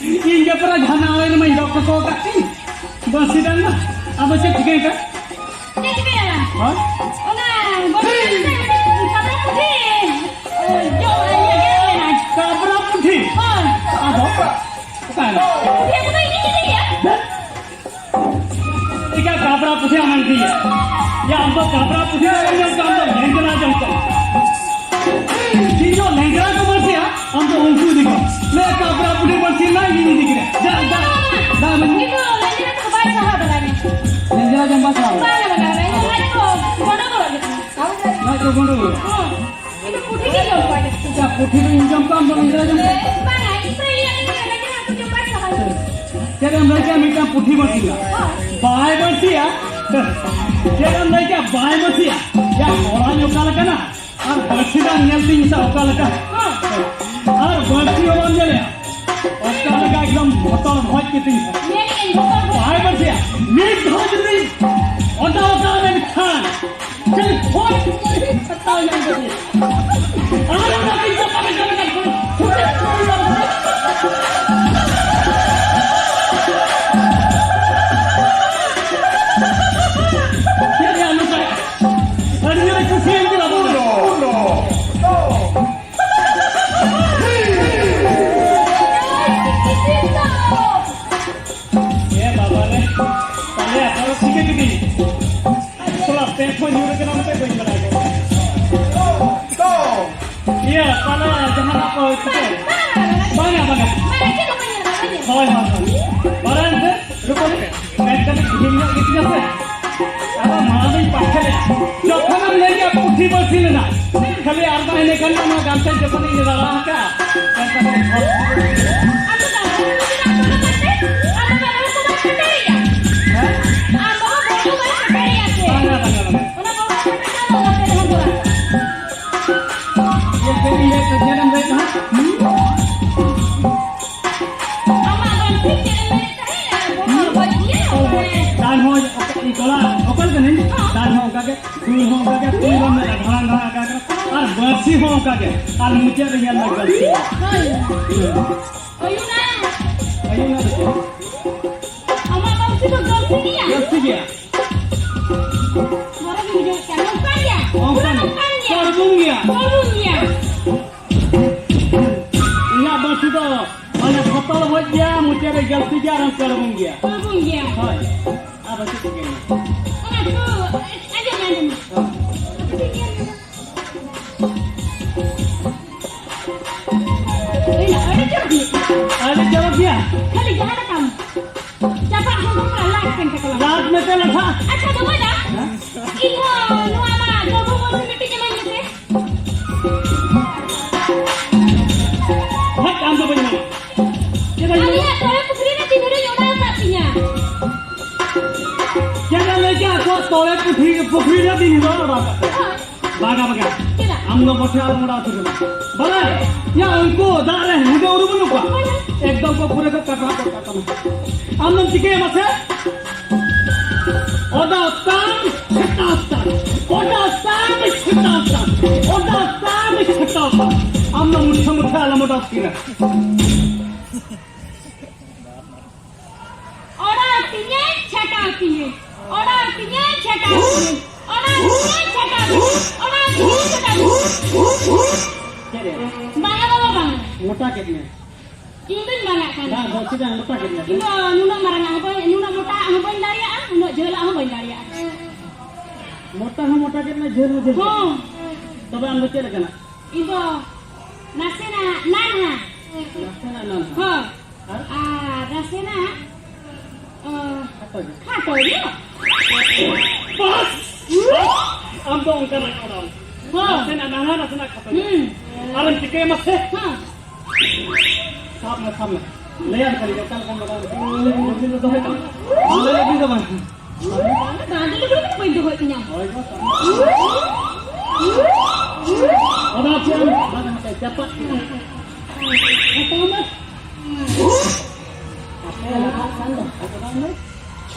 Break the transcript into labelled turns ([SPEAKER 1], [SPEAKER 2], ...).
[SPEAKER 1] Inga pernah jana awal nama hidup kau kaki. Basi dan mah. Apa cek tiga itu?
[SPEAKER 2] Tiga ya.
[SPEAKER 1] Hah?
[SPEAKER 2] Ona, boleh kabra putih. Jo, ya kan?
[SPEAKER 1] Kabra putih.
[SPEAKER 2] Oh.
[SPEAKER 1] Apa? Bukan.
[SPEAKER 2] Dia bukan ini ya?
[SPEAKER 1] Ika kabra putih aman dia. Ya ampun kabra putih yang kampung lenggera jangkau. Tinjau lenggera tu bersih ya. Ampun ungku dikau. Le kabra putih bersih lah ini dikira. Jangan. Dah meni.
[SPEAKER 2] Itu lenggera tu baik sahabat lagi.
[SPEAKER 1] Lenggera jambas lah.
[SPEAKER 2] Sana benar. Lenggera tu bodoh bodoh gitu.
[SPEAKER 1] Nak tu bodoh.
[SPEAKER 2] Oh. Itu putih dia jauh banget.
[SPEAKER 1] Ya putih tu injam kan lenggera jambas.
[SPEAKER 2] Mana? Itu yang lenggera tu jauh baik sahabat.
[SPEAKER 1] Jadi mereka minta putih bersih lah. Baik bersih ya. Jadi mereka baik bersih ya. Ya orang yang kalah kena. Ar bersih dan nyelting sah kalah kena. Ar bersih orang je ya. Kalah kena ekdam botol hot kita. Baik bersih ya. Mid hot jadi. Otak dengan khan. Jadi hot. Tahu yang jadi. Ar nanti siapa yang kalah. Iya, karena jangan apa itu. Banyak. Hai. Barang tu, rupanya mereka hilang gitu je. Apa malam ini pakai. Jauh kan lagi putih bersih lena. Kali arba ini kan nama ganten jauh ini dalam ka. Al mucha de la galaxia. Ayuna.
[SPEAKER 2] Ama kau sih betul dia.
[SPEAKER 1] Galaxia.
[SPEAKER 2] Baru diwujudkan. Bukan ya?
[SPEAKER 1] Karbungia. Iya betul tu. Mana betul wajah mucha de galaxia dan karbungia. Hai. Apa sih begini?
[SPEAKER 2] Ada yang
[SPEAKER 1] ada jawab dia.
[SPEAKER 2] Kali jangan kamu. Dapat ngomong kalah kan kalau.
[SPEAKER 1] Laat में तो लखा.
[SPEAKER 2] अच्छा तो बता. Iho nuama dobo mo miti jaman ni.
[SPEAKER 1] Hak am तो बजना.
[SPEAKER 2] Aliya tole pukri na tinure yona patinya.
[SPEAKER 1] Jangan lagi aku tole pukri na din lo baga. हम लोग बच्चे आलू मुड़ा चुके हैं। बड़ा या उनको दारे मुझे और बनो का एकदम को पूरे को कटवा में। हम लोग चिके मत है। ओदा ताम छिटा। हम लोग मुठ्ठा आलू मुड़ा चुके हैं।
[SPEAKER 2] Orang artinya cakap artinya. Banyak apa bang?
[SPEAKER 1] मोटा कितने?
[SPEAKER 2] Ini banyak kan?
[SPEAKER 1] dah बच्चे dah मोटा कितने?
[SPEAKER 2] Ini nuna marang apa? Nuna mota apa dari ah? Nuna jela apa dari ah?
[SPEAKER 1] मोटा कितने झेल मुझे?
[SPEAKER 2] Oh,
[SPEAKER 1] तब हम बच्चे लगे ना?
[SPEAKER 2] itu nasena nana.
[SPEAKER 1] ना
[SPEAKER 2] Oh, nasena
[SPEAKER 1] apa je?
[SPEAKER 2] kato dia.
[SPEAKER 1] बस हम तो उनका रखा रहा हूँ ना खत्म अरे चिके मत से साहब में ले यार करिए कल कम लगा मुझे तो है ले ले दी दबा
[SPEAKER 2] Tadi lu berapa poin tu buat kenyang?
[SPEAKER 1] और आप क्या cepat apa mas apa lagi sandal apa